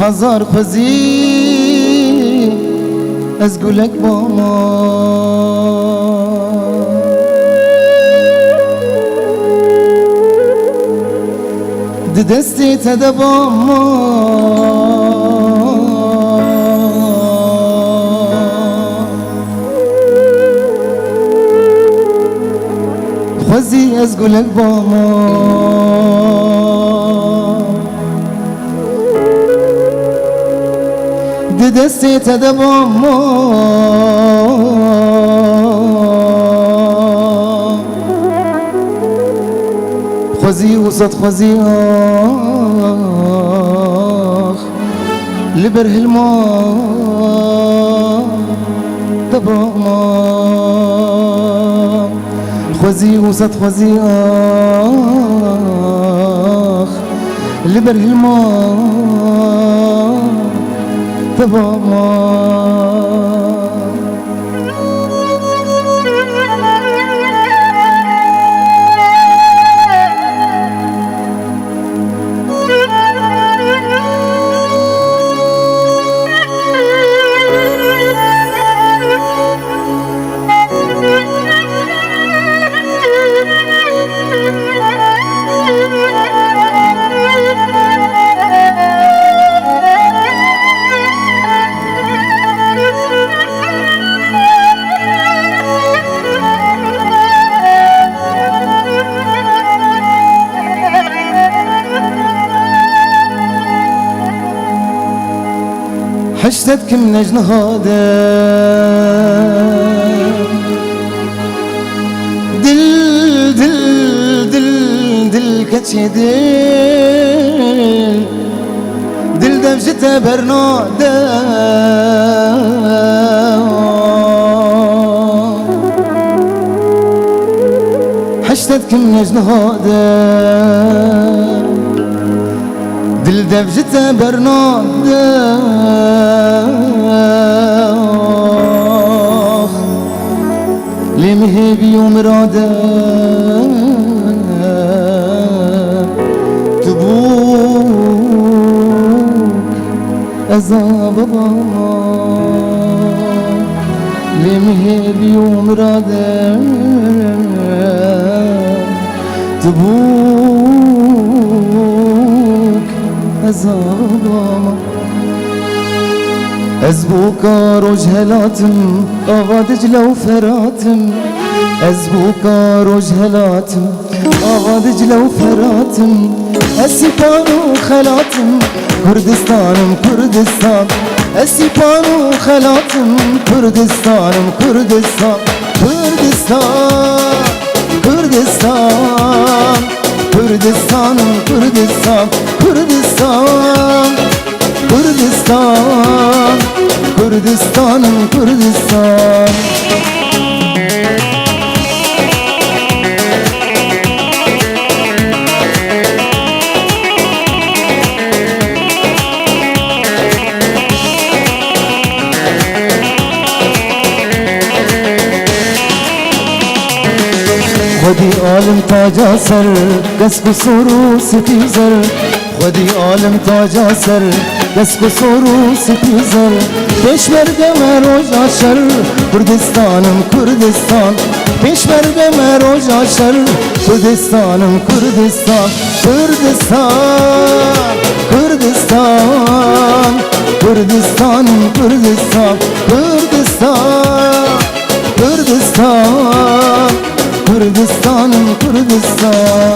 هزار خوزی از گلک با ما دی دستی تده با ما خوزی از گلک با ما دی دستی تده با ما خوزی وسط خوزی آخ لبر هلما تبا ما خوزی وسط خوزی آخ لبر هلما تبا ما حشتت كم نجن هذا دل دل دل دل كتشي دل دل دمجته برناده حشتت كم نجن هذا دل دمجته برناده لمهبي ومراده تبوك أزاب بابا لمهبي ومراده تبوك أزاب بابا أزبوكا رجهلاتم آغا دجلة وفراتم أزبوكا رجهلاتم آغا دجلة وفراتم أسيبان وخلاتم كردستانم كردستان أسيبان وخلاتم كردستانم كردستان كردستان كردستان كردستانم كردستان كردستان كردستان كردستان كردستان خودی عالم تاجا سر دست بسر و ستیزر خودی عالم تاجا سر دست بسر و ستیزر پیشمرگم روژا شر کردستانم کردستان پیشمرگم روژا شر کردستانم کردستان کردستان کردستان کردستانم کردستان کردستان کردستان كردستان كردستان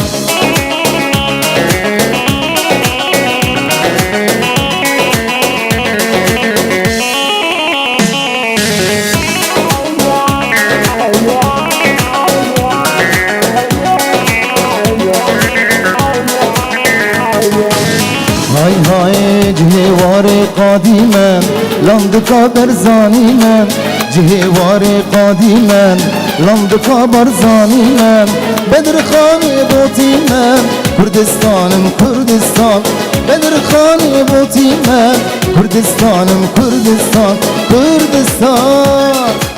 هاي هاي جهوار قديما لندقا برزاني من جهوار قديما لندقا برزاني من بدر خاني بوتي من كردستانم كردستان بدر خاني بوتي من كردستانم كردستان كردستان